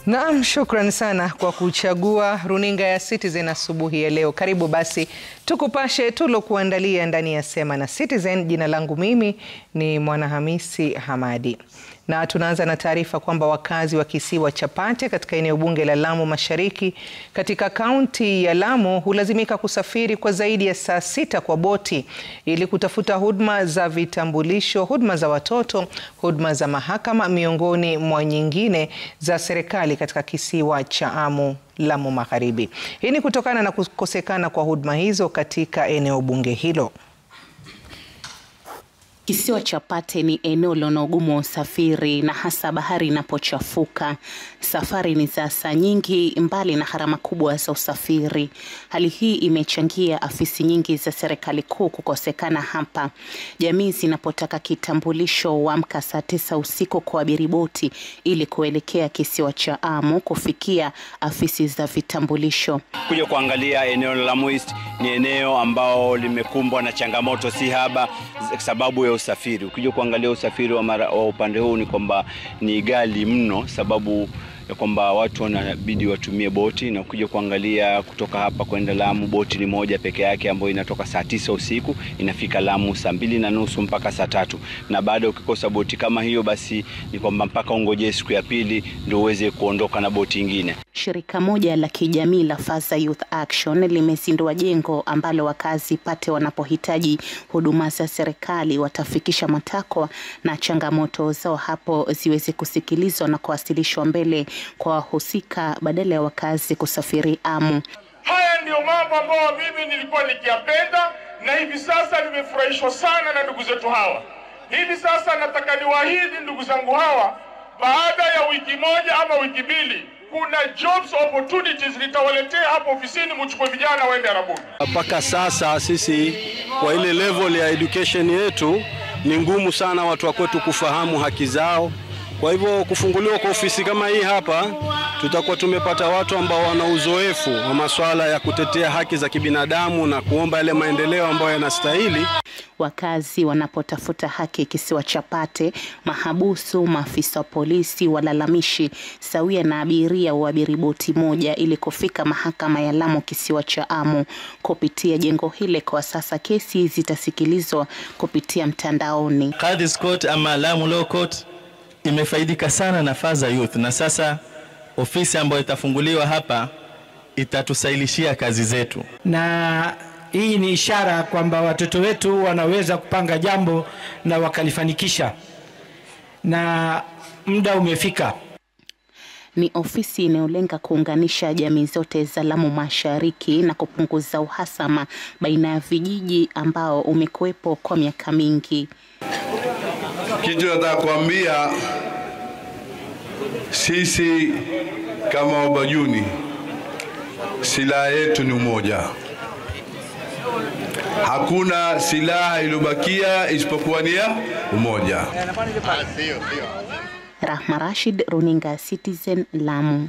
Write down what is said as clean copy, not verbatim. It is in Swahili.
Naam, shukrani sana kwa kuchagua runinga ya Citizen asubuhi ya leo. Karibu basi tukupashe tulokuandalia ndani ya Sema na Citizen. Jina langu mimi ni Mwanahamisi Hamadi. Na tunaanza na taarifa kwamba wakazi wa kisiwa cha Pate katika eneo bunge la Lamu Mashariki katika kaunti ya Lamu hulazimika kusafiri kwa zaidi ya saa 6 kwa boti ili kutafuta huduma za vitambulisho, huduma za watoto, huduma za mahakama miongoni mwa nyingine za serikali katika kisiwa cha Amu, Lamu Magharibi. Hii ni kutokana na kukosekana kwa huduma hizo katika eneo bunge hilo. Kisiwa cha Pate ni eneo lenye ugumu wa usafiri na hasa bahari inapochafuka. Safari ni za saa nyingi mbali na gharama kubwa za usafiri. Hali hii imechangia afisi nyingi za serikali kuu kukosekana hapa. Jamii zinapotaka kitambulisho huamka saa 9 usiku kwa abiri boti ili kuelekea kisiwa cha Amu kufikia afisi za vitambulisho. Kuja kuangalia eneo la Lamu East ni eneo ambao limekumbwa na changamoto si haba sababu ya usafiri. Ukija kuangalia usafiri wa upande huu ni kwamba ni ghali mno, sababu ya kwamba watu wanabidi watumie boti, na ukija kuangalia kutoka hapa kwenda Lamu boti ni moja peke yake ambayo inatoka saa 9 usiku inafika Lamu saa 2:30 mpaka saa 3, na baada ukikosa boti kama hiyo basi ni kwamba mpaka ungoje siku ya pili ndio uweze kuondoka na boti nyingine. Shirika moja la kijamii la Faza Youth Action limezindua jengo ambalo wakazi Pate wanapohitaji huduma za serikali watafikisha matakwa na changamoto zao hapo ziweze kusikilizwa na kuwasilishwa mbele kwa wahusika badala ya wakazi kusafiri Amu. Haya ndio mambo ambayo mimi nilikuwa nikiyapenda, na hivi sasa nimefurahishwa sana na ndugu zetu hawa. Hivi sasa nataka niwaahidi ndugu zangu hawa, baada ya wiki moja ama wiki mbili kuna jobs opportunities nitawaletea hapo ofisini, mchukue vijana waende Arabuni. Mpaka sasa sisi kwa ile level ya education yetu ni ngumu sana watu wa kwetu kufahamu haki zao. Kwa hivyo kufunguliwa kwa ofisi kama hii hapa, tutakuwa tumepata watu ambao wana uzoefu wa masuala ya kutetea haki za kibinadamu na kuomba yale maendeleo ambayo yanastahili. Wakazi wanapotafuta haki kisiwa cha Pate, mahabusu, maafisa wa polisi, walalamishi sawia na abiria uabiri boti moja ili kufika mahakama ya Lamu kisiwa cha Amu. Kupitia jengo hile kwa sasa kesi zitasikilizwa kupitia mtandaoni. Qadhi's Court ama Lamu Law Court imefaidika sana na Faza Youth, na sasa ofisi ambayo itafunguliwa hapa itatusailishia kazi zetu. Na hii ni ishara kwamba watoto wetu wanaweza kupanga jambo na wakalifanikisha, na muda umefika. Ni ofisi inayolenga kuunganisha jamii zote za Lamu Mashariki na kupunguza uhasama baina ya vijiji ambao umekuwepo kwa miaka mingi. Kitu nataka kuambia, sisi kama Wabajuni silaha yetu ni umoja. Hakuna silaha iliyobakia isipokuwa ni umoja. Rahma Rashid, runinga Citizen, Lamu.